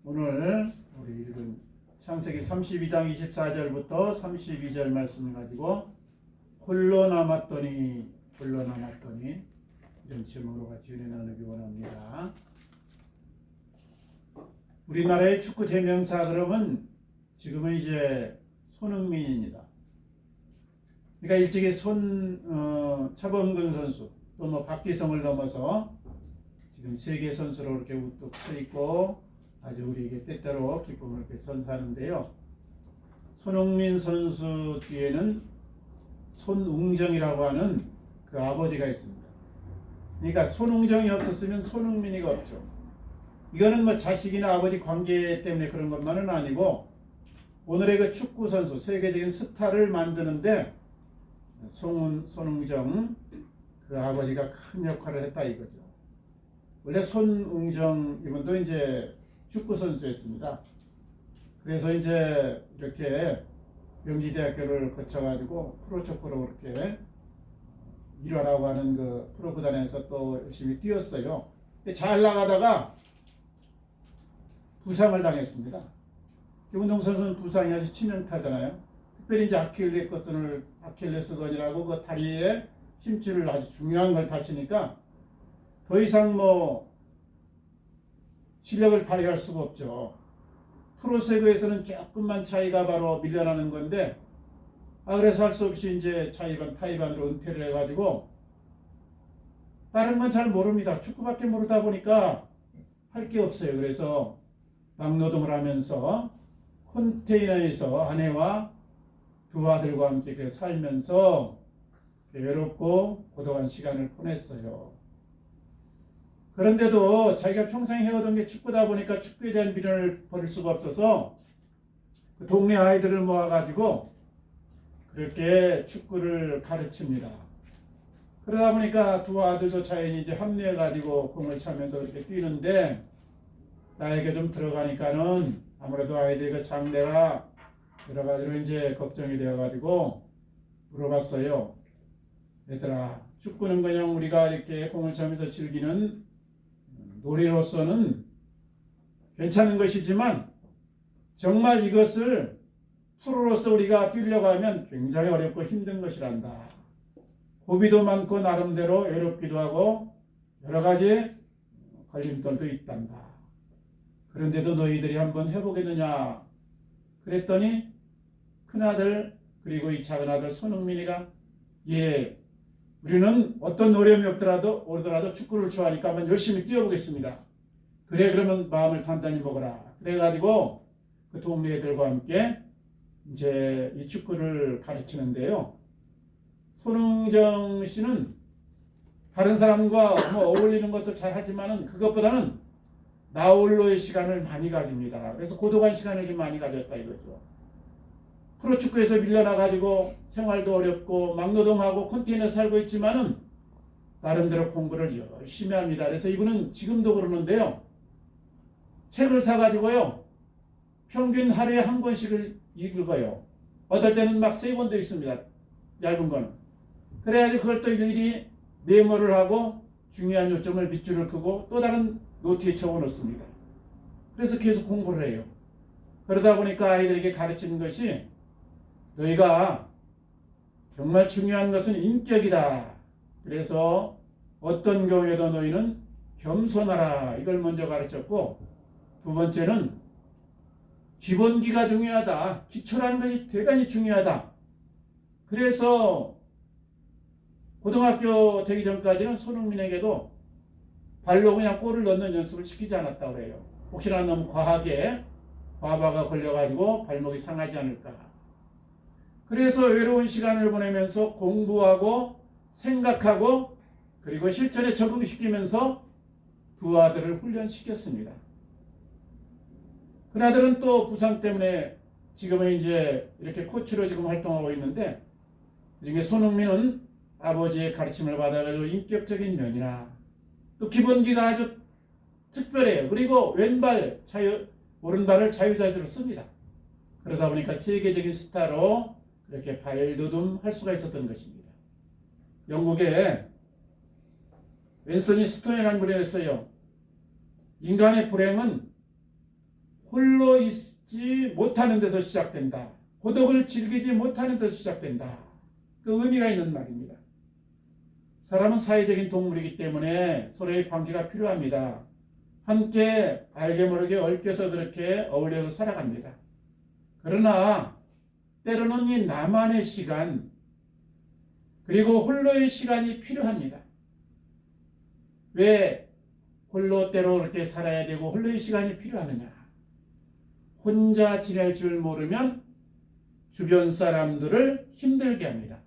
오늘 우리 읽은 창세기 32장 24절부터 32절 말씀을 가지고 홀로 남았더니 이런 제목으로 같이 은혜 나누기 원합니다. 우리나라의 축구 대명사 그러면 지금은 이제 손흥민입니다. 그러니까 일찍이 차범근 선수 또 뭐 박기성을 넘어서 지금 세계 선수로 이렇게 우뚝 서 있고 아주 우리에게 때때로 기쁨을 이렇게 선사하는데요. 손흥민 선수 뒤에는 손웅정이라고 하는 그 아버지가 있습니다. 그러니까 손웅정이 없었으면 손흥민이가 없죠. 이거는 뭐 자식이나 아버지 관계 때문에 그런 것만은 아니고 오늘의 그 축구 선수 세계적인 스타를 만드는데 손웅정 그 아버지가 큰 역할을 했다 이거죠. 원래 손웅정 이분도 이제 축구 선수였습니다. 그래서 이제 이렇게 명지대학교를 거쳐가지고 프로축구로 그렇게 일화라고 하는 그 프로구단에서 또 열심히 뛰었어요. 잘 나가다가 부상을 당했습니다. 김은동 선수는 부상이 아주 치명타잖아요. 특별히 이제 아킬레스건이라고 그 다리에 힘줄을 아주 중요한 걸 다치니까 더 이상 뭐 실력을 발휘할 수가 없죠. 프로세그에서는 조금만 차이가 바로 밀려나는 건데, 그래서 할 수 없이 이제 타이반으로 은퇴를 해가지고, 다른 건 잘 모릅니다. 축구밖에 모르다 보니까 할 게 없어요. 그래서 막노동을 하면서 컨테이너에서 아내와 두 아들과 함께 살면서 외롭고 고독한 시간을 보냈어요. 그런데도 자기가 평생 해오던 게 축구다 보니까 축구에 대한 미련을 버릴 수가 없어서 그 동네 아이들을 모아가지고 그렇게 축구를 가르칩니다. 그러다 보니까 두 아들도 자연히 이제 합류해가지고 공을 차면서 이렇게 뛰는데 나에게 좀 들어가니까는 아무래도 아이들의 그 장래가 여러 가지로 이제 걱정이 되어가지고 물어봤어요. 얘들아, 축구는 그냥 우리가 이렇게 공을 차면서 즐기는 놀이로서는 괜찮은 것이지만 정말 이것을 프로로서 우리가 뛰려고 하면 굉장히 어렵고 힘든 것이란다. 고비도 많고 나름대로 외롭기도 하고 여러 가지 걸림돌도 있단다. 그런데도 너희들이 한번 해보겠느냐 그랬더니 큰아들 그리고 이 작은아들 손흥민이가 예, 우리는 어떤 어려움이 오더라도 축구를 좋아하니까 한번 열심히 뛰어보겠습니다. 그래 그러면 마음을 단단히 먹어라. 그래가지고 그 동네 애들과 함께 이제 이 축구를 가르치는데요. 손흥정 씨는 다른 사람과 뭐 어울리는 것도 잘하지만은 그것보다는 나 홀로의 시간을 많이 가집니다. 그래서 고독한 시간을 좀 많이 가졌다 이거죠. 프로축구에서 밀려나가지고 생활도 어렵고 막노동하고 컨테이너에 살고 있지만은 나름대로 공부를 열심히 합니다. 그래서 이분은 지금도 그러는데요. 책을 사가지고요. 평균 하루에 한 권씩을 읽어요. 어떨 때는 막 3권도 있습니다. 얇은 거는. 그래가지고 그걸 또 일일이 메모를 하고 중요한 요점을 밑줄을 그고 또 다른 노트에 적어놓습니다. 그래서 계속 공부를 해요. 그러다 보니까 아이들에게 가르치는 것이 너희가 정말 중요한 것은 인격이다. 그래서 어떤 경우에도 너희는 겸손하라. 이걸 먼저 가르쳤고 두 번째는 기본기가 중요하다. 기초라는 것이 대단히 중요하다. 그래서 고등학교 되기 전까지는 손흥민에게도 발로 그냥 골을 넣는 연습을 시키지 않았다고 그래요. 혹시나 너무 과하게 과부하가 걸려가지고 발목이 상하지 않을까. 그래서 외로운 시간을 보내면서 공부하고 생각하고 그리고 실천에 적응시키면서 두 아들을 훈련시켰습니다. 그 아들은 또 부상 때문에 지금은 이제 이렇게 코치로 지금 활동하고 있는데 그중에 손흥민은 아버지의 가르침을 받아가지고 인격적인 면이나 또 기본기가 아주 특별해요. 그리고 오른발을 자유자재로 씁니다. 그러다 보니까 세계적인 스타로 이렇게 발돋움할 수가 있었던 것입니다. 영국에 앤서니 스톤이라는 분이 했어요. 인간의 불행은 홀로 있지 못하는 데서 시작된다. 고독을 즐기지 못하는 데서 시작된다. 그 의미가 있는 말입니다. 사람은 사회적인 동물이기 때문에 서로의 관계가 필요합니다. 함께 알게 모르게 얽혀서 그렇게 어울려서 살아갑니다. 그러나 때로는 이 나만의 시간 그리고 홀로의 시간이 필요합니다. 왜 홀로 때로 그렇게 살아야 되고 홀로의 시간이 필요하느냐? 혼자 지낼 줄 모르면 주변 사람들을 힘들게 합니다.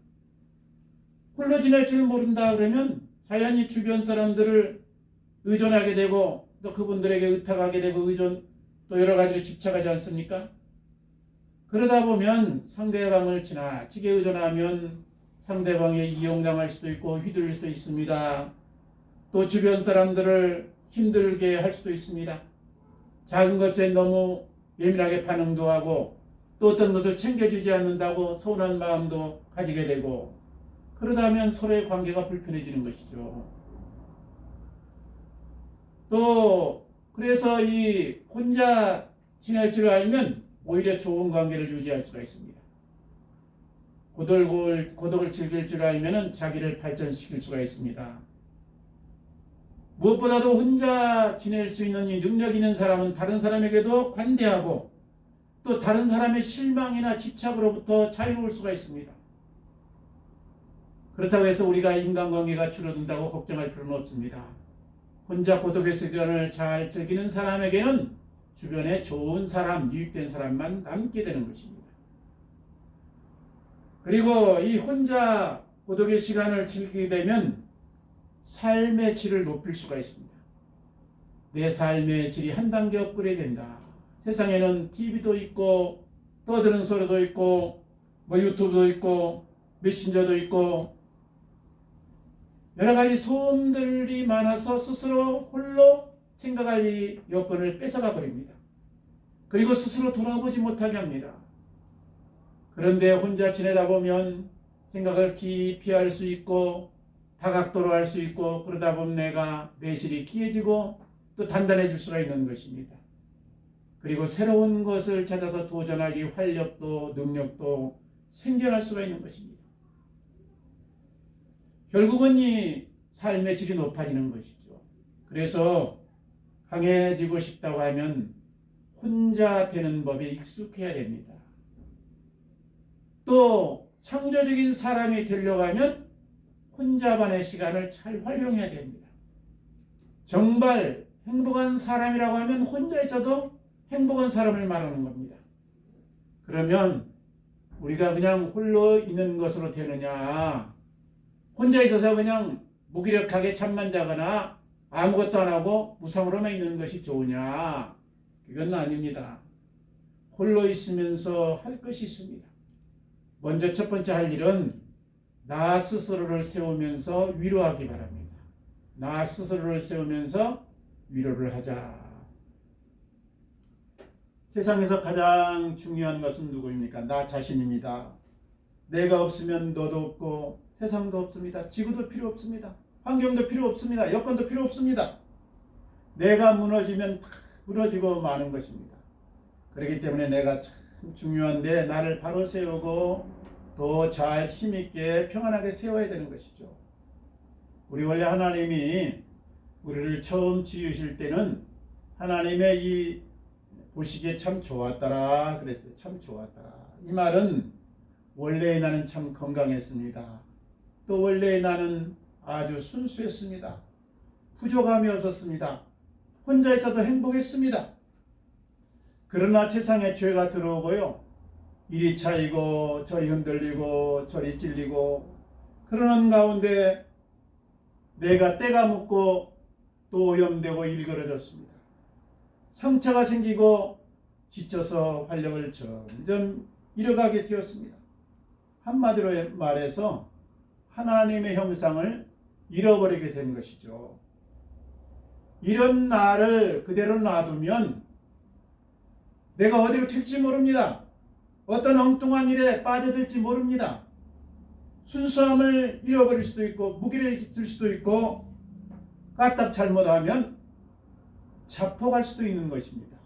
홀로 지낼 줄 모른다 그러면 자연히 주변 사람들을 의존하게 되고 또 그분들에게 의탁하게 되고 또 여러 가지로 집착하지 않습니까? 그러다 보면 상대방을 지나치게 의존하면 상대방에 이용당할 수도 있고 휘둘릴 수도 있습니다. 또 주변 사람들을 힘들게 할 수도 있습니다. 작은 것에 너무 예민하게 반응도 하고 또 어떤 것을 챙겨주지 않는다고 서운한 마음도 가지게 되고 그러다 보면 서로의 관계가 불편해지는 것이죠. 또 그래서 이 혼자 지낼 줄 알면 오히려 좋은 관계를 유지할 수가 있습니다. 고독을 즐길 줄 알면 자기를 발전시킬 수가 있습니다. 무엇보다도 혼자 지낼 수 있는 이 능력 있는 사람은 다른 사람에게도 관대하고 또 다른 사람의 실망이나 집착으로부터 자유로울 수가 있습니다. 그렇다고 해서 우리가 인간관계가 줄어든다고 걱정할 필요는 없습니다. 혼자 고독의 시간을 잘 즐기는 사람에게는 주변에 좋은 사람, 유익된 사람만 남게 되는 것입니다. 그리고 이 혼자 고독의 시간을 즐기게 되면 삶의 질을 높일 수가 있습니다. 내 삶의 질이 한 단계 업그레이드 된다. 세상에는 TV도 있고 떠드는 소리도 있고 유튜브도 있고 메신저도 있고 여러 가지 소음들이 많아서 스스로 홀로 생각할 이 여건을 뺏어가 버립니다. 그리고 스스로 돌아보지 못하게 합니다. 그런데 혼자 지내다 보면 생각을 깊이 할 수 있고 다각도로 할 수 있고 그러다 보면 내가 내실이 귀해지고 또 단단해질 수가 있는 것입니다. 그리고 새로운 것을 찾아서 도전하기 활력도 능력도 생겨날 수가 있는 것입니다. 결국은 이 삶의 질이 높아지는 것이죠. 그래서 강해지고 싶다고 하면 혼자 되는 법에 익숙해야 됩니다. 또 창조적인 사람이 되려고 하면 혼자만의 시간을 잘 활용해야 됩니다. 정말 행복한 사람이라고 하면 혼자 있어도 행복한 사람을 말하는 겁니다. 그러면 우리가 그냥 홀로 있는 것으로 되느냐, 혼자 있어서 그냥 무기력하게 잠만 자거나 아무것도 안 하고 무상으로만 있는 것이 좋으냐? 그건 아닙니다. 홀로 있으면서 할 것이 있습니다. 먼저 첫 번째 할 일은 나 스스로를 세우면서 위로하기 바랍니다. 나 스스로를 세우면서 위로를 하자. 세상에서 가장 중요한 것은 누구입니까? 나 자신입니다. 내가 없으면 너도 없고 세상도 없습니다. 지구도 필요 없습니다. 환경도 필요 없습니다. 여건도 필요 없습니다. 내가 무너지면 다 무너지고 마는 것입니다. 그렇기 때문에 내가 참 중요한데 나를 바로 세우고 더 잘 힘있게 평안하게 세워야 되는 것이죠. 우리 원래 하나님이 우리를 처음 지으실 때는 하나님의 이 보시기에 참 좋았더라 그랬어요. 참 좋았더라. 이 말은 원래의 나는 참 건강했습니다. 또 원래의 나는 아주 순수했습니다. 부족함이 없었습니다. 혼자 있어도 행복했습니다. 그러나 세상에 죄가 들어오고요. 이리 차이고 저리 흔들리고 저리 찔리고 그러는 가운데 내가 때가 묻고 또 오염되고 일그러졌습니다. 상처가 생기고 지쳐서 활력을 점점 잃어가게 되었습니다. 한마디로 말해서 하나님의 형상을 잃어버리게 된 것이죠. 이런 나를 그대로 놔두면 내가 어디로 튈지 모릅니다. 어떤 엉뚱한 일에 빠져들지 모릅니다. 순수함을 잃어버릴 수도 있고 무기를 들 수도 있고 까딱 잘못하면 자폭할 수도 있는 것입니다.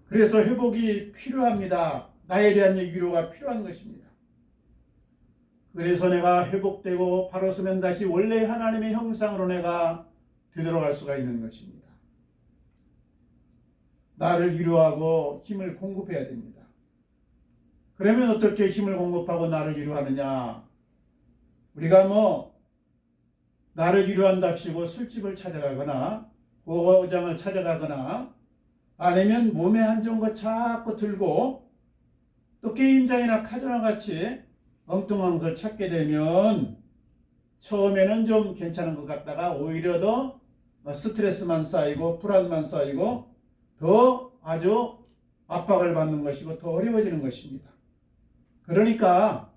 그래서 회복이 필요합니다. 나에 대한 위로가 필요한 것입니다. 그래서 내가 회복되고 바로 서면 다시 원래 하나님의 형상으로 내가 되돌아갈 수가 있는 것입니다. 나를 위로하고 힘을 공급해야 됩니다. 그러면 어떻게 힘을 공급하고 나를 위로하느냐? 우리가 나를 위로한답시고 술집을 찾아가거나 고장을 찾아가거나 아니면 몸에 안 좋은 거 자꾸 들고 또 게임장이나 카지노 같이 엉뚱한 것을 찾게 되면 처음에는 좀 괜찮은 것 같다가 오히려 더 스트레스만 쌓이고 불안만 쌓이고 더 아주 압박을 받는 것이고 더 어려워지는 것입니다. 그러니까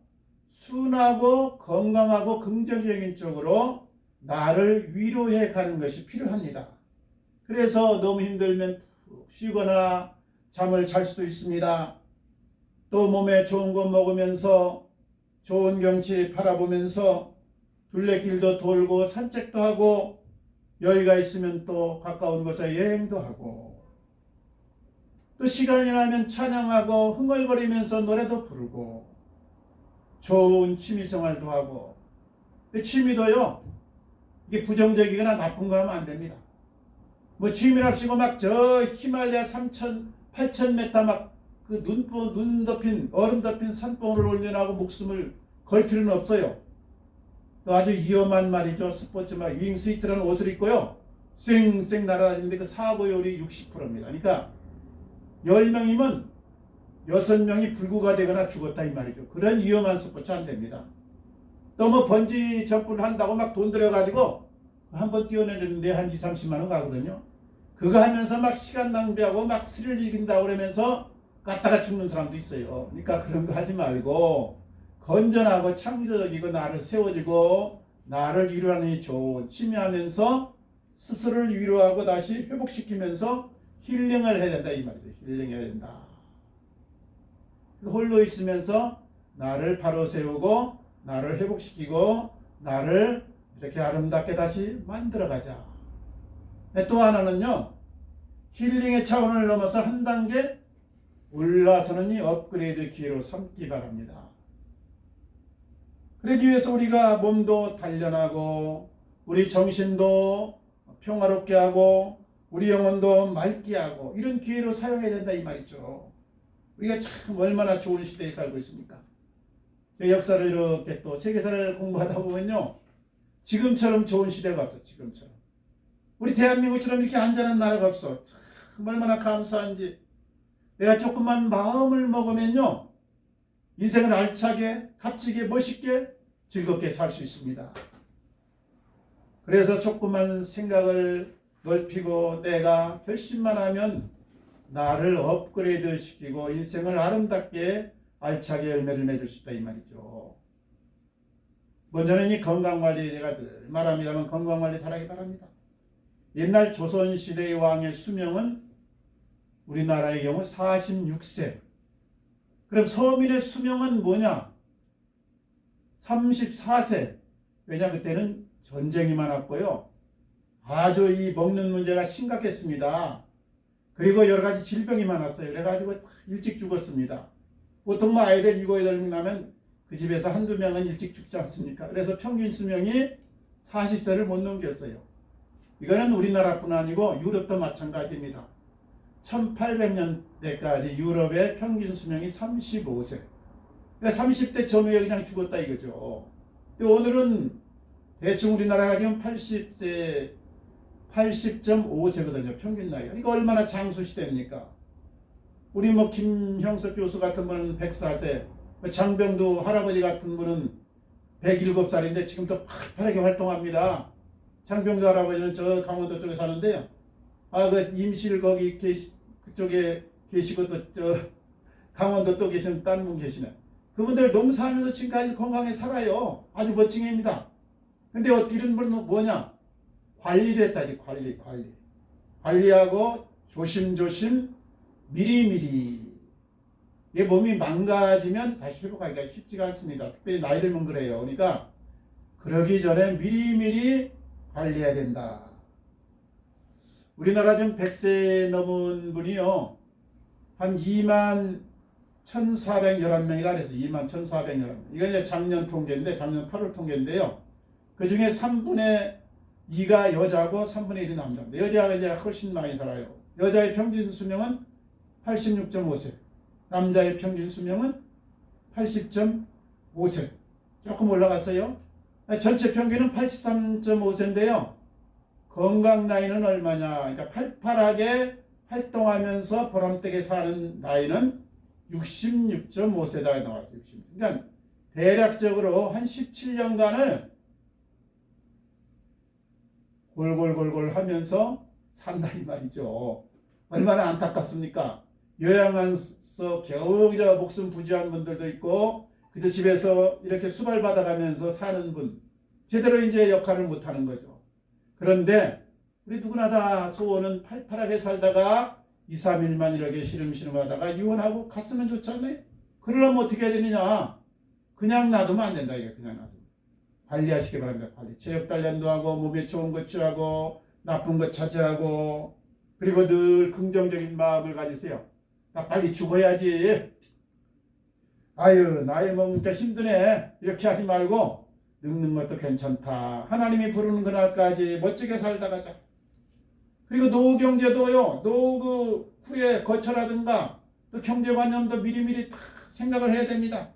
순하고 건강하고 긍정적인 쪽으로 나를 위로해 가는 것이 필요합니다. 그래서 너무 힘들면 푹 쉬거나 잠을 잘 수도 있습니다. 또 몸에 좋은 거 먹으면서 좋은 경치 바라보면서 둘레길도 돌고 산책도 하고 여유가 있으면 또 가까운 곳에 여행도 하고 또 시간이 나면 찬양하고 흥얼거리면서 노래도 부르고 좋은 취미생활도 하고 취미도요 이게 부정적이거나 나쁜 거 하면 안 됩니다. 취미랍시고 막 저 히말라야 3,000, 8,000m 막 그 눈 덮인 얼음 덮인 산봉우를 올려나고 목숨을 걸 필요는 없어요. 또 아주 위험한 말이죠. 스포츠 막 윙스위트라는 옷을 입고요. 쌩쌩 날아다니는데 그 사고율이 60%입니다. 그러니까 10명이면 6명이 불구가 되거나 죽었다 이 말이죠. 그런 위험한 스포츠 안 됩니다. 또 번지 점프를 한다고 막 돈 들여가지고 한 번 뛰어내리는데 한 2, 30만 원 가거든요. 그거 하면서 막 시간 낭비하고 막 스릴 즐긴다고 그러면서 갔다가 죽는 사람도 있어요. 그러니까 그런 거 하지 말고 건전하고 창조적이고 나를 세워주고 나를 위로하는 좋은 취미하면서 스스로를 위로하고 다시 회복시키면서 힐링을 해야 된다 이 말이죠. 힐링해야 된다. 홀로 있으면서 나를 바로 세우고 나를 회복시키고 나를 이렇게 아름답게 다시 만들어가자. 또 하나는요. 힐링의 차원을 넘어서 한 단계 올라서는 이 업그레이드 기회로 삼기 바랍니다. 그러기 위해서 우리가 몸도 단련하고 우리 정신도 평화롭게 하고 우리 영혼도 맑게 하고 이런 기회로 사용해야 된다 이 말이죠. 우리가 참 얼마나 좋은 시대에 살고 있습니까? 역사를 이렇게 또 세계사를 공부하다 보면요. 지금처럼 좋은 시대가 없어. 지금처럼. 우리 대한민국처럼 이렇게 안전한 나라가 없어. 참 얼마나 감사한지. 내가 조금만 마음을 먹으면요. 인생을 알차게, 값지게, 멋있게, 즐겁게 살 수 있습니다. 그래서 조금만 생각을 넓히고 내가 결심만 하면 나를 업그레이드 시키고 인생을 아름답게 알차게 열매를 맺을 수 있다 이 말이죠. 먼저는 이 건강관리 제가 늘 말합니다만 건강관리 잘하기 바랍니다. 옛날 조선시대의 왕의 수명은 우리나라의 경우 46세. 그럼 서민의 수명은 뭐냐? 34세. 왜냐 그때는 전쟁이 많았고요. 아주 이 먹는 문제가 심각했습니다. 그리고 여러 가지 질병이 많았어요. 그래가지고 일찍 죽었습니다. 보통 아이들 7, 8명 나면 그 집에서 한두 명은 일찍 죽지 않습니까? 그래서 평균 수명이 40세를 못 넘겼어요. 이거는 우리나라뿐 아니고 유럽도 마찬가지입니다. 1800년대까지 유럽의 평균 수명이 35세. 그러니까 30대 전후에 그냥 죽었다 이거죠. 오늘은 대충 우리나라가 지금 80세, 80.5세거든요. 평균 나이가. 그러니까 얼마나 장수시대입니까? 우리 김형석 교수 같은 분은 104세, 장병두 할아버지 같은 분은 107살인데 지금도 활발하게 활동합니다. 장병두 할아버지는 저 강원도 쪽에 사는데요. 그 임실 거기 그쪽에 계시고 또 강원도 또 계시는 딴 분 계시네. 그분들 농사하면서 지금까지 건강하게 살아요. 아주 멋쟁이입니다. 근데 이런 분은 뭐냐? 관리를 했다지. 관리하고 조심조심 미리미리. 이 몸이 망가지면 다시 회복하기가 쉽지가 않습니다. 특별히 나이 들면 그래요. 그러니까 그러기 전에 미리미리 관리해야 된다. 우리나라 지금 100세 넘은 분이요. 한 2만 1,411명이다 그래서 2만 1,411명. 이거 이제 작년 통계인데 작년 8월 통계인데요. 그 중에 3분의 2가 여자고 3분의 1이 남자입니다. 여자가 이제 훨씬 많이 살아요. 여자의 평균 수명은 86.5세, 남자의 평균 수명은 80.5세. 조금 올라갔어요. 전체 평균은 83.5세인데요. 건강 나이는 얼마냐? 그러니까 팔팔하게 활동하면서 보람되게 사는 나이는 66.5세다 나왔어요. 66. 그러니까 대략적으로 한 17년간을 골골골골 하면서 산다 이 말이죠. 얼마나 안타깝습니까? 요양원에서 겨우 목숨 부지한 분들도 있고 그저 집에서 이렇게 수발받아가면서 사는 분 제대로 이제 역할을 못하는 거죠. 그런데 우리 누구나 다 소원은 팔팔하게 살다가 2, 3일만 이렇게 시름시름 하다가 유언하고 갔으면 좋지 않나요? 그러려면 어떻게 해야 되느냐? 그냥 놔두면 안 된다. 이게 그냥 놔두면. 관리하시기 바랍니다. 관리. 체력 단련도 하고 몸에 좋은 것 취하고 나쁜 것 차지하고 그리고 늘 긍정적인 마음을 가지세요. 나 빨리 죽어야지. 아유 나이 먹으니까 힘드네. 이렇게 하지 말고 늙는 것도 괜찮다. 하나님이 부르는 그날까지 멋지게 살다 가자. 그리고 노후 경제도요. 노후 후에 거처라든가 또 경제관념도 미리미리 다 생각을 해야 됩니다.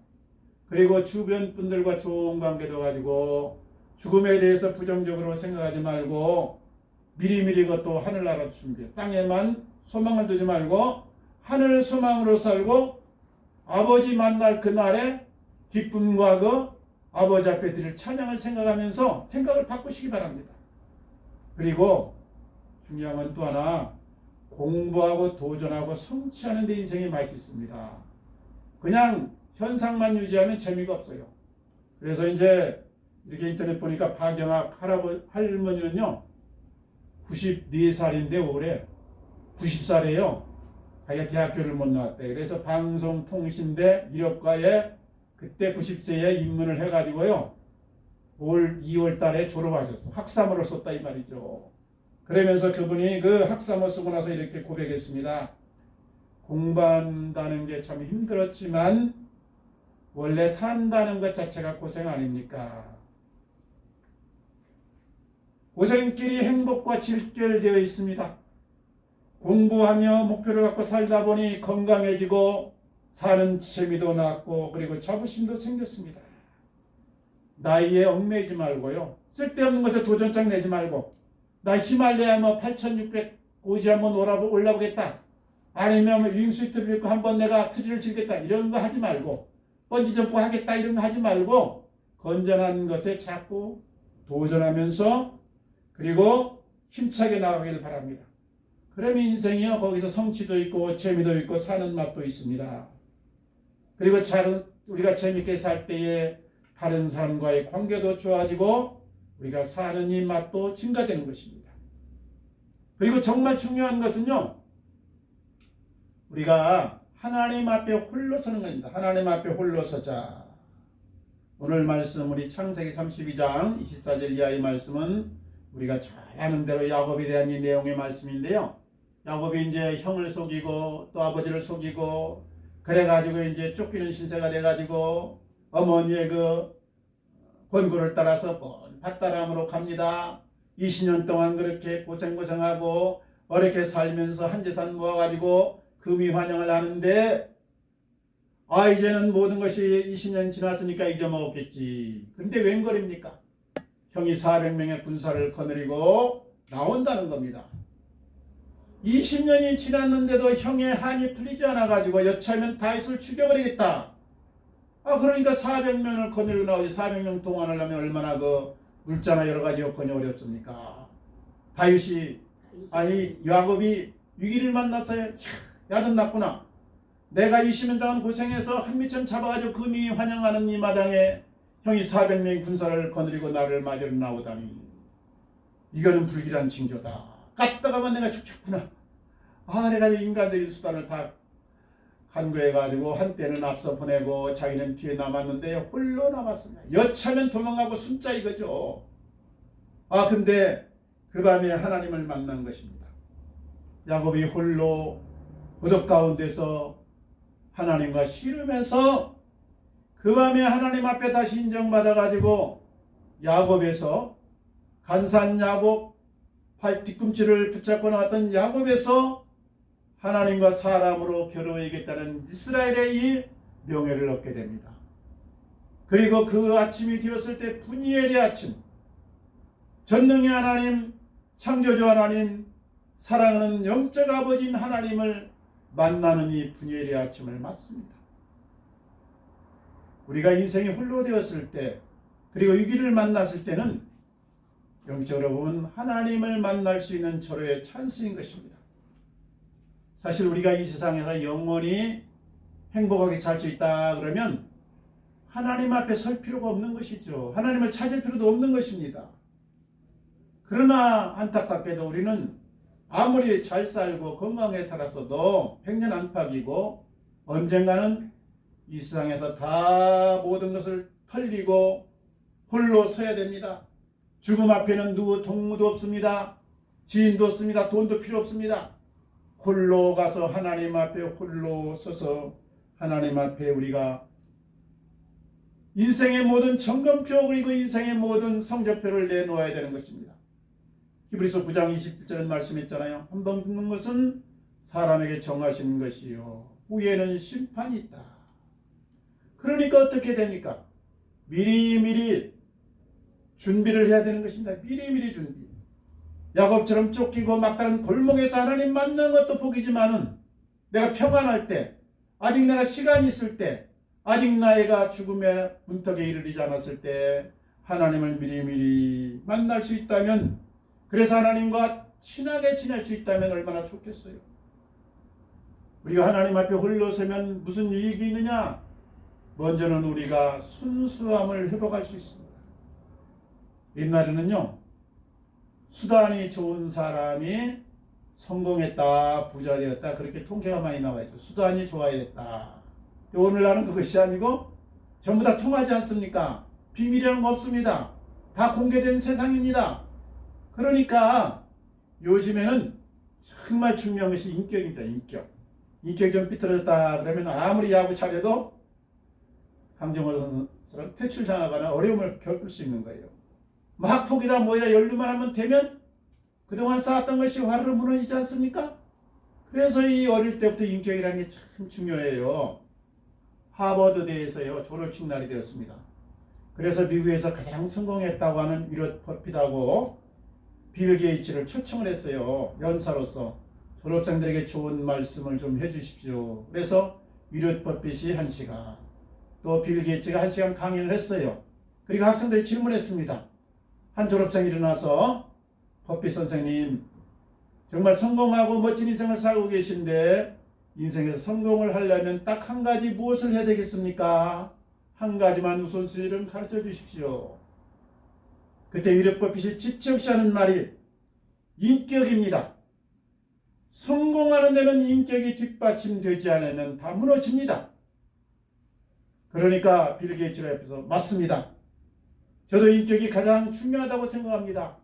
그리고 주변 분들과 좋은 관계도 가지고 죽음에 대해서 부정적으로 생각하지 말고 미리미리 그것도 하늘나라 준비. 땅에만 소망을 두지 말고 하늘 소망으로 살고 아버지 만날 그날에 기쁨과 그 아버지 앞에 드릴 찬양을 생각하면서 생각을 바꾸시기 바랍니다. 그리고 중요한 건 또 하나 공부하고 도전하고 성취하는 데 인생의 맛이 있습니다. 그냥 현상만 유지하면 재미가 없어요. 그래서 이제 이렇게 인터넷 보니까 박영학 할머니는요 94살인데 올해 90살이에요. 자기가 대학교를 못 나왔대. 그래서 방송통신대 이력과에 그때 90세에 입문을 해가지고요 올 2월 달에 졸업하셨어. 학사모를 썼다 이 말이죠. 그러면서 그분이 그 학사모 쓰고 나서 이렇게 고백했습니다. 공부한다는 게 참 힘들었지만 원래 산다는 것 자체가 고생 아닙니까? 고생길이 행복과 직결되어 있습니다. 공부하며 목표를 갖고 살다 보니 건강해지고 사는 재미도 났고 그리고 자부심도 생겼습니다. 나이에 얽매이지 말고요. 쓸데없는 것에 도전장 내지 말고 나 히말라야 뭐 8600고지 한번 올라보겠다. 아니면 윙스위트를 입고 한번 내가 스릴을 즐겠다. 이런 거 하지 말고 번지점프 하겠다. 이런 거 하지 말고 건전한 것에 자꾸 도전하면서 그리고 힘차게 나가길 바랍니다. 그러면 인생이요 거기서 성취도 있고 재미도 있고 사는 맛도 있습니다. 그리고 우리가 재밌게 살 때에 다른 사람과의 관계도 좋아지고 우리가 사는 이 맛도 증가되는 것입니다. 그리고 정말 중요한 것은요 우리가 하나님 앞에 홀로 서는 것입니다. 하나님 앞에 홀로 서자. 오늘 말씀 우리 창세기 32장 24절 이하의 말씀은 우리가 잘 아는 대로 야곱에 대한 이 내용의 말씀인데요. 야곱이 이제 형을 속이고 또 아버지를 속이고 그래가지고 이제 쫓기는 신세가 돼가지고 어머니의 그 권고를 따라서 밭다람으로 갑니다. 20년 동안 그렇게 고생하고 어렵게 살면서 한 재산 모아가지고 금이환영을 하는데 이제는 모든 것이 20년 지났으니까 잊어먹었겠지. 근데 웬걸입니까? 형이 400명의 군사를 거느리고 나온다는 겁니다. 20년이 지났는데도 형의 한이 풀리지 않아가지고 여차하면 다윗을 죽여버리겠다. 그러니까 400명을 거느리고 나오지. 400명 동원을 하면 얼마나 그 물자나 여러 가지 여건이 어렵습니까? 다윗이 야곱이 위기를 만났어요. 야든 났구나. 내가 20년 동안 고생해서 한미천 잡아가지고 금이 환영하는 이 마당에 형이 400명의 군사를 거느리고 나를 맞으러 나오다니 이거는 불길한 징조다. 갔다가만 내가 죽겠구나. 내가 인간적인 수단을 다 간구해가지고 한때는 앞서 보내고 자기는 뒤에 남았는데 홀로 남았습니다. 여차면 도망가고 숨자 이거죠. 근데 그 밤에 하나님을 만난 것입니다. 야곱이 홀로 고독 가운데서 하나님과 씨름해서 그 밤에 하나님 앞에 다시 인정받아가지고 야곱에서 간사한 야곱, 팔 뒤꿈치를 붙잡고 나왔던 야곱에서 하나님과 사람으로 겨루어야겠다는 이스라엘의 이 명예를 얻게 됩니다. 그리고 그 아침이 되었을 때 분이엘의 아침, 전능의 하나님, 창조주 하나님, 사랑하는 영적 아버지인 하나님을 만나는 이 분이엘의 아침을 맞습니다. 우리가 인생이 홀로 되었을 때, 그리고 위기를 만났을 때는 영적으로 보면 하나님을 만날 수 있는 절호의 찬스인 것입니다. 사실 우리가 이 세상에서 영원히 행복하게 살 수 있다 그러면 하나님 앞에 설 필요가 없는 것이죠. 하나님을 찾을 필요도 없는 것입니다. 그러나 안타깝게도 우리는 아무리 잘 살고 건강하게 살았어도 백년 안팎이고 언젠가는 이 세상에서 다 모든 것을 털리고 홀로 서야 됩니다. 죽음 앞에는 누구 동무도 없습니다. 지인도 없습니다. 돈도 필요 없습니다. 홀로 가서 하나님 앞에 홀로 서서 하나님 앞에 우리가 인생의 모든 점검표 그리고 인생의 모든 성적표를 내놓아야 되는 것입니다. 히브리서 9장 27절은 말씀했잖아요. 한 번 죽는 것은 사람에게 정하신 것이요 후에는 심판이 있다. 그러니까 어떻게 됩니까? 미리미리 준비를 해야 되는 것입니다. 미리미리 준비. 야곱처럼 쫓기고 막다른 골목에서 하나님 만나는 것도 복이지만은 내가 평안할 때, 아직 내가 시간이 있을 때, 아직 나이가 죽음의 문턱에 이르지 않았을 때 하나님을 미리미리 만날 수 있다면, 그래서 하나님과 친하게 지낼 수 있다면 얼마나 좋겠어요. 우리가 하나님 앞에 홀로 서면 무슨 유익이 있느냐? 먼저는 우리가 순수함을 회복할 수 있습니다. 옛날에는요, 수단이 좋은 사람이 성공했다, 부자 되었다, 그렇게 통계가 많이 나와 있어요. 수단이 좋아야 됐다. 오늘날은 그것이 아니고 전부 다 통하지 않습니까? 비밀이라는 거 없습니다. 다 공개된 세상입니다. 그러니까 요즘에는 정말 중요한 것이 인격입니다. 인격이 좀 삐뚤어졌다 그러면 아무리 야구 잘해도 황정호 선수처럼 퇴출당하거나 어려움을 겪을 수 있는 거예요. 학폭이다 뭐이다 연루만 하면 되면 그동안 쌓았던 것이 화르르 무너지지 않습니까? 그래서 이 어릴 때부터 인격이라는 게 참 중요해요. 하버드대에서요 졸업식 날이 되었습니다. 그래서 미국에서 가장 성공했다고 하는 위럿 버핏하고 빌 게이츠를 초청을 했어요. 연사로서 졸업생들에게 좋은 말씀을 좀 해주십시오. 그래서 위럿 버핏이 1시간, 또 빌 게이츠가 1시간 강연을 했어요. 그리고 학생들이 질문했습니다. 한 졸업생이 일어나서 버핏 선생님, 정말 성공하고 멋진 인생을 살고 계신데 인생에서 성공을 하려면 딱 한 가지 무엇을 해야 되겠습니까? 한 가지만 우선순위를 가르쳐 주십시오. 그때 위력 버핏이 지체 없이 하는 말이 인격입니다. 성공하는 데는 인격이 뒷받침되지 않으면 다 무너집니다. 그러니까 빌 게이츠가 옆에서 맞습니다. 저도 인격이 가장 중요하다고 생각합니다.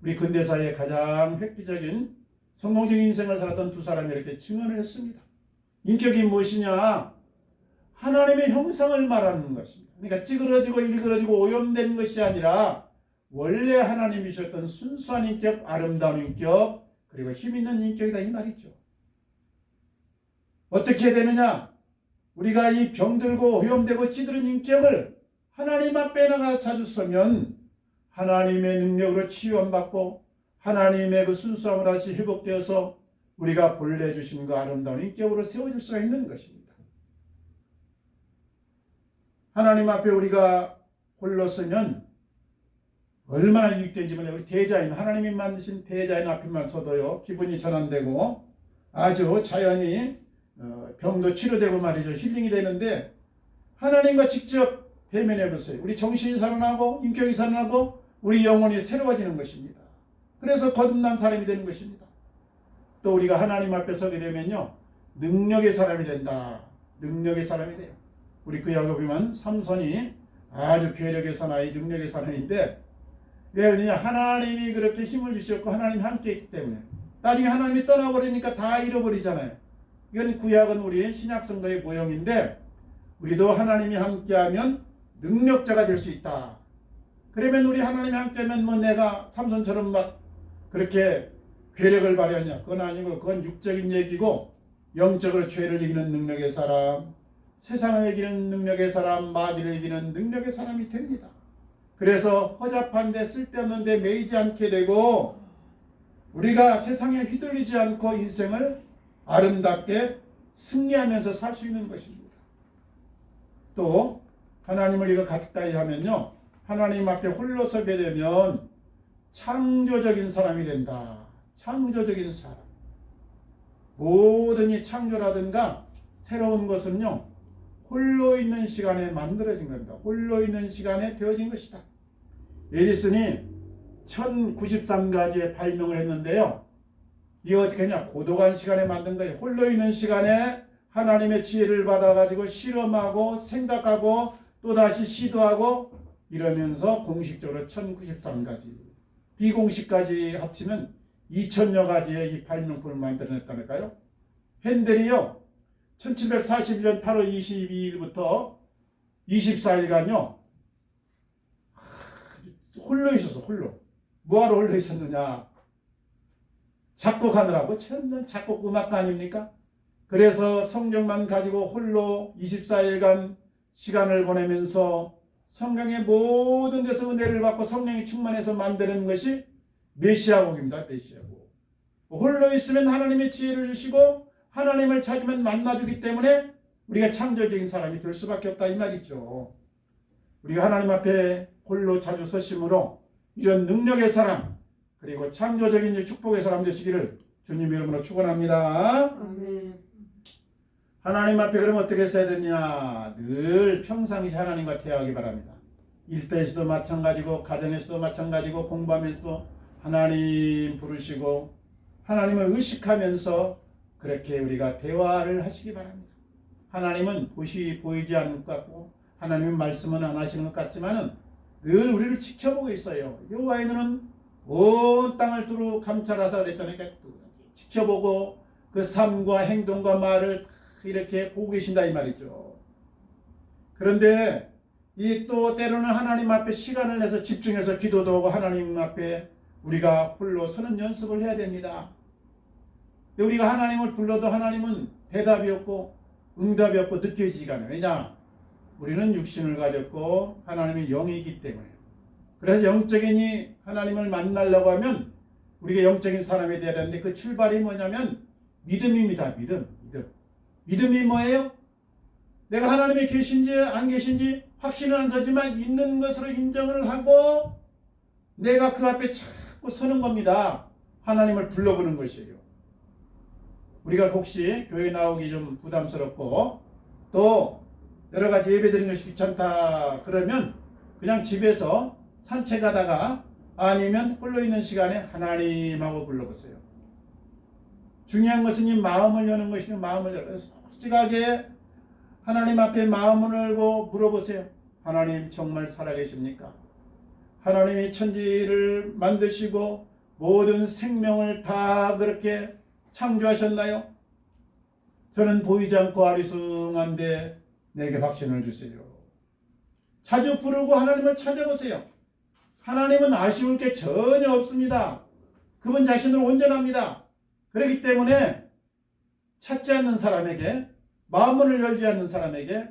우리 근대사의 가장 획기적인 성공적인 인생을 살았던 두 사람이 이렇게 증언을 했습니다. 인격이 무엇이냐? 하나님의 형상을 말하는 것입니다. 그러니까 찌그러지고 일그러지고 오염된 것이 아니라 원래 하나님이셨던 순수한 인격, 아름다운 인격, 그리고 힘있는 인격이다 이 말이죠. 어떻게 되느냐? 우리가 이 병들고 오염되고 찌들은 인격을 하나님 앞에 나가 자주 서면 하나님의 능력으로 치유받고 하나님의 그 순수함을 다시 회복되어서 우리가 본래 주신 그 아름다운 인격으로 세워질 수가 있는 것입니다. 하나님 앞에 우리가 홀로 서면 얼마나 유익된지 몰라요. 우리 대자인, 하나님이 만드신 대자인 앞에만 서도요 기분이 전환되고 아주 자연히 병도 치료되고 말이죠. 힐링이 되는데 하나님과 직접 대면해 보세요. 우리 정신이 살아나고 인격이 살아나고 우리 영혼이 새로워지는 것입니다. 그래서 거듭난 사람이 되는 것입니다. 또 우리가 하나님 앞에 서게 되면요 능력의 사람이 된다. 능력의 사람이 돼요. 우리 구약에 보면 삼손이 아주 괴력의 사나이, 능력의 사나이인데 왜 그러냐? 하나님이 그렇게 힘을 주셨고 하나님이 함께 있기 때문에. 나중에 하나님이 떠나버리니까 다 잃어버리잖아요. 이건 구약은 우리 신약성도의 모형인데 우리도 하나님이 함께하면 능력자가 될 수 있다. 그러면 우리 하나님이 함께하면 뭐 내가 삼손처럼 막 그렇게 괴력을 발휘하냐? 그건 아니고 그건 육적인 얘기고 영적으로 죄를 이기는 능력의 사람, 세상을 이기는 능력의 사람, 마귀를 이기는 능력의 사람이 됩니다. 그래서 허접한 데 쓸데없는 데 매이지 않게 되고 우리가 세상에 휘둘리지 않고 인생을 아름답게 승리하면서 살 수 있는 것입니다. 또 하나님을 이거 가까이 하면요, 하나님 앞에 홀로 서게 되면 창조적인 사람이 된다. 창조적인 사람. 모든 이 창조라든가 새로운 것은요, 홀로 있는 시간에 만들어진 겁니다. 홀로 있는 시간에 되어진 것이다. 에디슨이 1093가지의 발명을 했는데요. 이게 어떻게 하냐? 고독한 시간에 만든 거예요. 홀로 있는 시간에 하나님의 지혜를 받아가지고 실험하고 생각하고 또다시 시도하고 이러면서 공식적으로 1093가지, 비공식까지 합치면 2000여 가지의 이 발명품을 만들어냈다니까요. 핸델이요, 1741년 8월 22일부터 24일간요, 홀로 있었어, 홀로. 뭐하러 홀로 있었느냐? 작곡하느라고. 참 작곡 음악가 아닙니까? 그래서 성경만 가지고 홀로 24일간 시간을 보내면서 성경의 모든 데서 은혜를 받고 성령이 충만해서 만드는 것이 메시아곡입니다. 메시아곡. 홀로 있으면 하나님의 지혜를 주시고 하나님을 찾으면 만나주기 때문에 우리가 창조적인 사람이 될 수밖에 없다 이 말이죠. 우리가 하나님 앞에 홀로 자주 서심으로 이런 능력의 사람 그리고 창조적인 축복의 사람 되시기를 주님 이름으로 축원합니다. 아멘. 하나님 앞에 그럼 어떻게 써야 되냐? 늘 평상시 하나님과 대화하기 바랍니다. 일터에서도 마찬가지고 가정에서도 마찬가지고 공부하면서도 하나님 부르시고 하나님을 의식하면서 그렇게 우리가 대화를 하시기 바랍니다. 하나님은 보이지 않는 것 같고 하나님은 말씀은 안 하시는 것 같지만은 늘 우리를 지켜보고 있어요. 여호와의 온 땅을 두루 감찰하사 그랬잖아요. 그러니까 지켜보고 그 삶과 행동과 말을 이렇게 보고 계신다 이 말이죠. 그런데 이 또 때로는 하나님 앞에 시간을 내서 집중해서 기도도 하고 하나님 앞에 우리가 홀로 서는 연습을 해야 됩니다. 우리가 하나님을 불러도 하나님은 대답이 없고 응답이 없고 느껴지지가 않아요. 왜냐? 우리는 육신을 가졌고 하나님이 영이기 때문에. 그래서 영적인 이 하나님을 만나려고 하면 우리가 영적인 사람이 되어야 되는데 그 출발이 뭐냐면 믿음입니다. 믿음이 뭐예요? 내가 하나님이 계신지 안 계신지 확신은 안 서지만 있는 것으로 인정을 하고 내가 그 앞에 자꾸 서는 겁니다. 하나님을 불러보는 것이에요. 우리가 혹시 교회 나오기 좀 부담스럽고 또 여러 가지 예배 드리는 것이 귀찮다 그러면 그냥 집에서 산책하다가 아니면 홀로 있는 시간에 하나님하고 불러보세요. 중요한 것은 이 마음을 여는 것이고 마음을 열어서 솔직하게 하나님 앞에 마음을 열고 물어보세요. 하나님 정말 살아계십니까? 하나님이 천지를 만드시고 모든 생명을 다 그렇게 창조하셨나요? 저는 보이지 않고 아리숭한데 내게 확신을 주세요. 자주 부르고 하나님을 찾아보세요. 하나님은 아쉬울 게 전혀 없습니다. 그분 자신은 온전합니다. 그렇기 때문에 찾지 않는 사람에게 마음문을 열지 않는 사람에게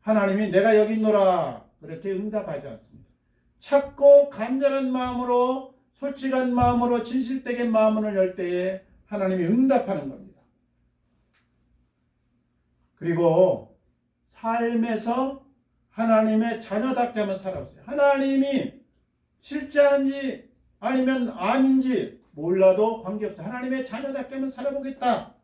하나님이 내가 여기 있노라 그렇게 응답하지 않습니다. 찾고 간절한 마음으로 솔직한 마음으로 진실되게 마음문을 열 때에 하나님이 응답하는 겁니다. 그리고 삶에서 하나님의 자녀답게 한번 살아보세요. 하나님이 실제한지 아니면 아닌지 몰라도 관계없어요. 하나님의 자녀답게 한번 살아보겠다.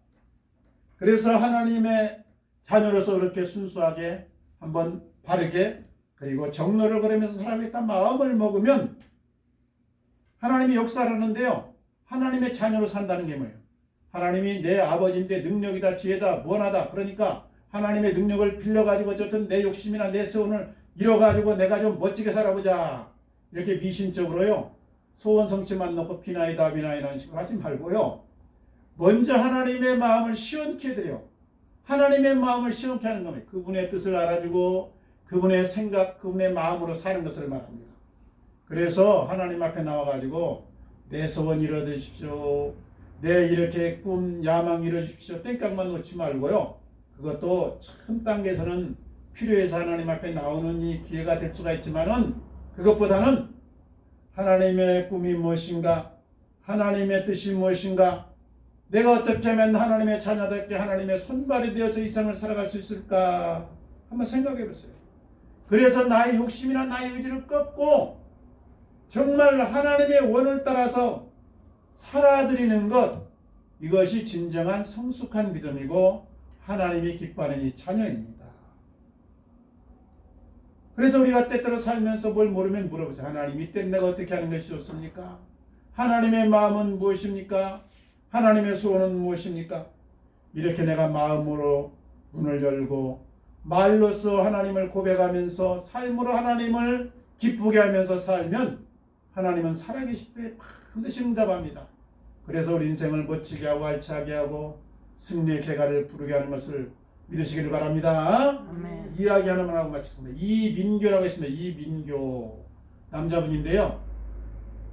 그래서 하나님의 자녀로서 그렇게 순수하게 한번 바르게 그리고 정로를 걸으면서 살아보겠다 마음을 먹으면 하나님이 역사하는데요. 하나님의 자녀로 산다는 게 뭐예요? 하나님이 내 아버지인데 능력이다 지혜다 무한하다. 그러니까 하나님의 능력을 빌려가지고 어쨌든 내 욕심이나 내 소원을 이뤄가지고 내가 좀 멋지게 살아보자. 이렇게 미신적으로요. 소원 성취만 놓고 비나이다 이런 식으로 하지 말고요. 먼저 하나님의 마음을 시원케 해드려. 하나님의 마음을 시원케 하는 겁니다. 그분의 뜻을 알아주고 그분의 생각, 그분의 마음으로 사는 것을 말합니다. 그래서 하나님 앞에 나와가지고 내 소원 이뤄주십시오. 내 이렇게 꿈, 야망 이뤄주십시오. 땡깡만 놓지 말고요. 그것도 첫 단계에서는 필요해서 하나님 앞에 나오는 이 기회가 될 수가 있지만은 그것보다는 하나님의 꿈이 무엇인가? 하나님의 뜻이 무엇인가? 내가 어떻게 하면 하나님의 자녀답게 하나님의 손발이 되어서 이 생을 살아갈 수 있을까? 한번 생각해 보세요. 그래서 나의 욕심이나 나의 의지를 꺾고 정말 하나님의 원을 따라서 살아드리는 것, 이것이 진정한 성숙한 믿음이고 하나님이 기뻐하는 이 자녀입니다. 그래서 우리가 때때로 살면서 뭘 모르면 물어보세요. 하나님, 이때 내가 어떻게 하는 것이 좋습니까? 하나님의 마음은 무엇입니까? 하나님의 소원은 무엇입니까? 이렇게 내가 마음으로 문을 열고 말로써 하나님을 고백하면서 삶으로 하나님을 기쁘게 하면서 살면 하나님은 살아계실 때 반드시 응답합니다. 그래서 우리 인생을 멋지게 하고 알차게 하고 승리의 개가를 부르게 하는 것을 믿으시기를 바랍니다. 아멘. 이야기 하나만 하고 마치겠습니다. 이민교라고 있습니다. 이민교 남자분인데요.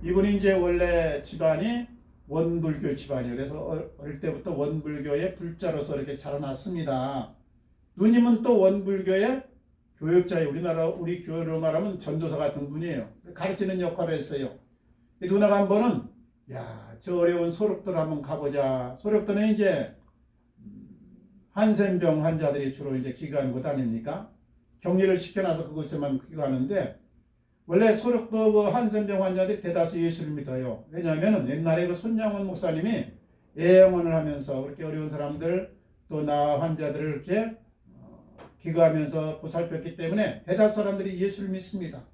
이분이 이제 원래 집안이 원불교 집안이에요. 그래서 어릴 때부터 원불교의 불자로서 이렇게 자라났습니다. 누님은 또 원불교의 교육자예요. 우리 교회로 말하면 전도사 같은 분이에요. 가르치는 역할을 했어요. 누나가 한 번은 저 어려운 소록도를 한번 가보자. 소록도는 이제 한센병 환자들이 주로 이제 기거하는 곳 아닙니까? 격리를 시켜놔서 그곳에만 기거하는데 원래 소록도 그 한센병 환자들이 대다수 예수를 믿어요. 왜냐하면 옛날에 그 손양원 목사님이 애영원을 하면서 그렇게 어려운 사람들 또 나 환자들을 이렇게 기거하면서 보살폈기 때문에 대다수 사람들이 예수를 믿습니다.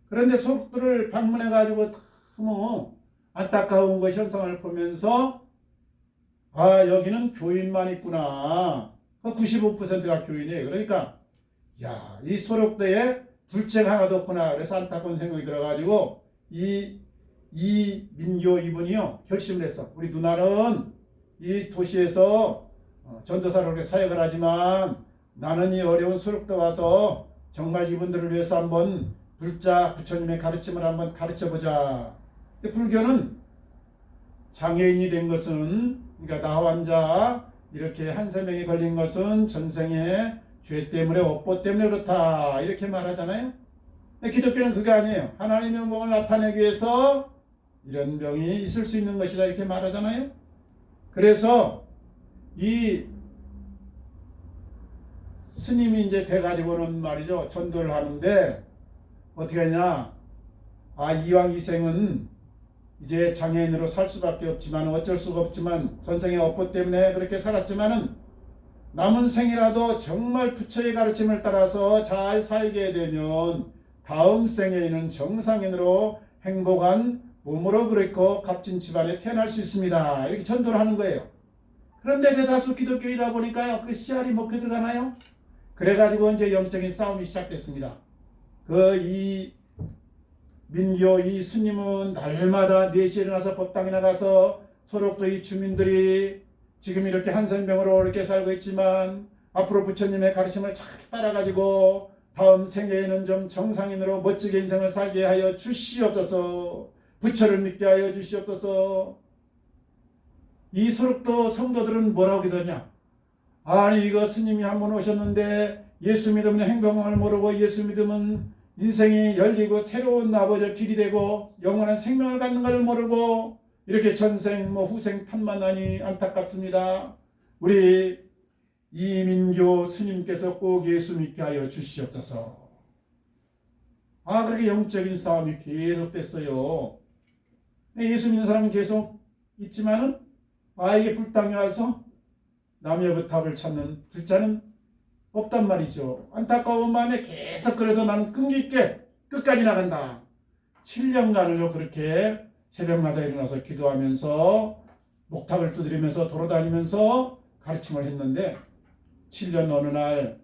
그런데 소록도를 방문해가지고 너무 안타까운 그 현상을 보면서 여기는 교인만 있구나. 95%가 교인이에요. 그러니까 이 소록도에 불체가 하나도 없구나. 그래서 안타까운 생각이 들어가지고 이 민교 이분이요 결심을 했어. 우리 누나는 이 도시에서 전도사로 그렇게 사역을 하지만 나는 이 어려운 소록도 와서 정말 이분들을 위해서 한번 불자 부처님의 가르침을 한번 가르쳐보자. 불교는 장애인이 된 것은, 그러니까 나 환자 이렇게 한세명이 걸린 것은 전생에 죄 때문에 업보 때문에 그렇다 이렇게 말하잖아요. 근데 기독교는 그게 아니에요. 하나님의 영광을 나타내기 위해서 이런 병이 있을 수 있는 것이다 이렇게 말하잖아요. 그래서 이 스님이 이제 돼가지고는 말이죠, 전도를 하는데 어떻게 하냐, 이왕 이 생은 이제 장애인으로 살 수밖에 없지만 어쩔 수가 없지만 전생의 업보 때문에 그렇게 살았지만은 남은 생이라도 정말 부처의 가르침을 따라서 잘 살게 되면 다음 생에는 정상인으로 행복한 몸으로 그렇고 값진 집안에 태어날 수 있습니다. 이렇게 전도를 하는 거예요. 그런데 대다수 기독교이다 보니까요, 그 씨알이 먹혀 들어가나요? 그래가지고 이제 영적인 싸움이 시작됐습니다. 이 민교 이 스님은 날마다 4시에 일어나서 법당에 나가서 소록도 이 주민들이 지금 이렇게 한센병으로 이렇게 살고 있지만 앞으로 부처님의 가르침을 잘 따라가지고 다음 생애에는 좀 정상인으로 멋지게 인생을 살게 하여 주시옵소서. 부처를 믿게 하여 주시옵소서. 이 소록도 성도들은 뭐라고 기도하냐? 아니 이거 스님이 한 번 오셨는데 예수 믿으면 행동을 모르고 예수 믿으면 인생이 열리고 새로운 아버지 길이 되고 영원한 생명을 갖는 걸 모르고 이렇게 전생 후생 탐만하니 안타깝습니다. 우리 이민교 스님께서 꼭 예수 믿게 하여 주시옵소서. 그렇게 영적인 싸움이 계속됐어요. 예수 믿는 사람은 계속 있지만은 이게 불당에 와서 남의 부탑을 찾는 불자는 없단 말이죠. 안타까운 마음에 계속 그래도 나는 끈기 있게 끝까지 나간다. 7년간을요 그렇게 새벽마다 일어나서 기도하면서 목탑을 두드리면서 돌아다니면서 가르침을 했는데 7년 어느 날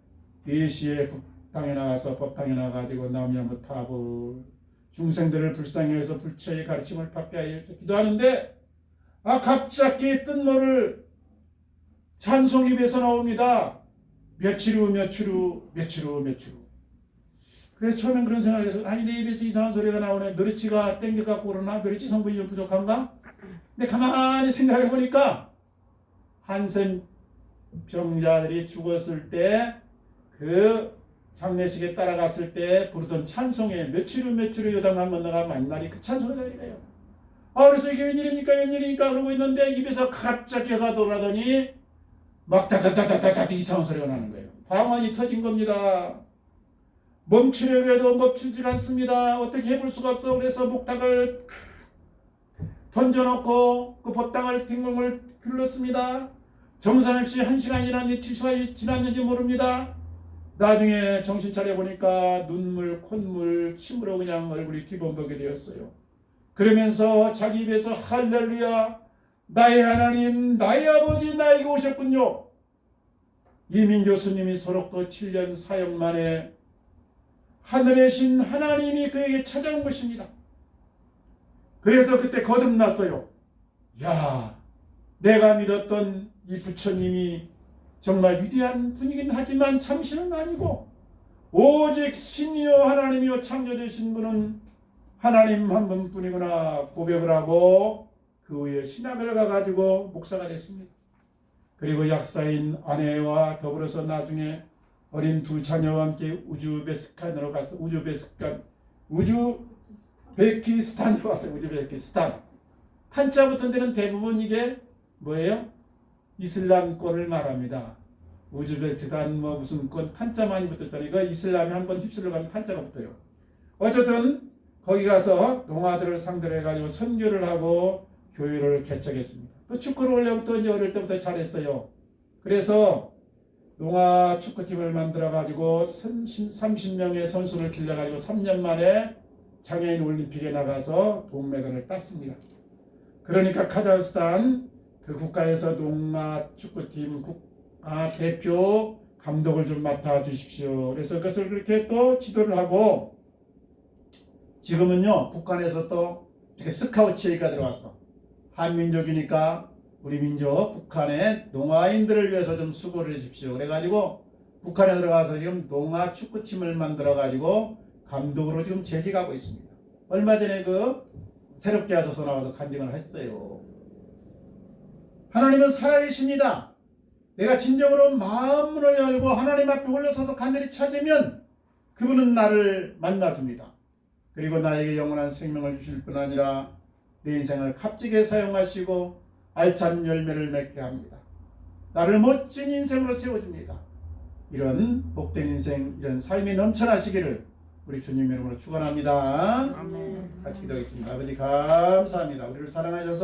4시에 법당에 나가서 법당에 나가지고 남야무탑을 중생들을 불쌍히 해서 불처의 가르침을 받게 하여 기도하는데 갑자기 뜬모를 찬송 입에서 나옵니다. 며칠 후 며칠 후 며칠 후 며칠 후. 그래서 처음엔 그런 생각을 해서 아니 내 입에서 이상한 소리가 나오네. 노래치가 땡겨갖고 그러나? 노래치 성분이 좀 부족한가? 근데 가만히 생각해 보니까 한센 병자들이 죽었을 때 그 장례식에 따라갔을 때 부르던 찬송에 며칠 후 며칠 후 요단강 건너가 만날이 그 찬송이래요. 그래서 이게 웬일입니까 웬일입니까 그러고 있는데 입에서 갑자기 가더라더니 막 다다다다다다 이상한 소리가 나는 거예요. 방언이 터진 겁니다. 멈추려고 해도 멈추질 않습니다. 어떻게 해볼 수가 없어. 그래서 목탁을 던져놓고 그 법당을 ting공을 굴렀습니다. 정산없이 1시간이나 취소가 지났는지 모릅니다. 나중에 정신 차려보니까 눈물, 콧물, 침으로 그냥 얼굴이 뒤범벅이 되었어요. 그러면서 자기 입에서 할렐루야 나의 하나님 나의 아버지 나에게 오셨군요. 이민교 스님이 소록도 7년 사역 만에 하늘의 신 하나님이 그에게 찾아온 것입니다. 그래서 그때 거듭났어요. 야, 내가 믿었던 이 부처님이 정말 위대한 분이긴 하지만 참신은 아니고 오직 신이요 하나님이요 창조되신 분은 하나님 한 분뿐이구나 고백을 하고 그 후에 신학을 가가지고 목사가 됐습니다. 그리고 약사인 아내와 더불어서 나중에 어린 두 자녀와 함께 우즈베키스탄으로 가서 우즈베키스탄으로 갔어요. 우즈베키스탄. 한자 붙은 데는 대부분 이게 뭐예요? 이슬람권을 말합니다. 우즈베키스탄 뭐 무슨 권 한자 많이 붙었더니 이거 이슬람이 한번 휩쓸려 가면 한자가 붙어요. 어쨌든 거기 가서 농아들을 상대로 해가지고 선교를 하고 교회를 개척했습니다. 또 축구를 원래부터 이제 어릴 때부터 잘했어요. 그래서 농아 축구팀을 만들어가지고 30명의 선수를 길러가지고 3년 만에 장애인 올림픽에 나가서 동메달을 땄습니다. 그러니까 카자흐스탄 그 국가에서 농아 축구팀 국가 대표 감독을 좀 맡아주십시오. 그래서 그것을 그렇게 또 지도를 하고 지금은요 북한에서 또 이렇게 스카우트체가 들어왔어. 한민족이니까 우리 민족 북한의 농아인들을 위해서 좀 수고를 해주십시오. 그래가지고 북한에 들어가서 지금 농아 축구팀을 만들어가지고 감독으로 지금 재직하고 있습니다. 얼마 전에 그 새롭게 하셔서 나와서 간증을 했어요. 하나님은 살아계십니다. 내가 진정으로 마음문을 열고 하나님 앞에 홀려서서 간절히 찾으면 그분은 나를 만나줍니다. 그리고 나에게 영원한 생명을 주실 뿐 아니라 내 인생을 값지게 사용하시고 알찬 열매를 맺게 합니다. 나를 멋진 인생으로 세워줍니다. 이런 복된 인생, 이런 삶이 넘쳐나시기를 우리 주님 이름으로 축원합니다. 아멘. 같이 기도하겠습니다. 아버지 감사합니다. 우리를 사랑하셔서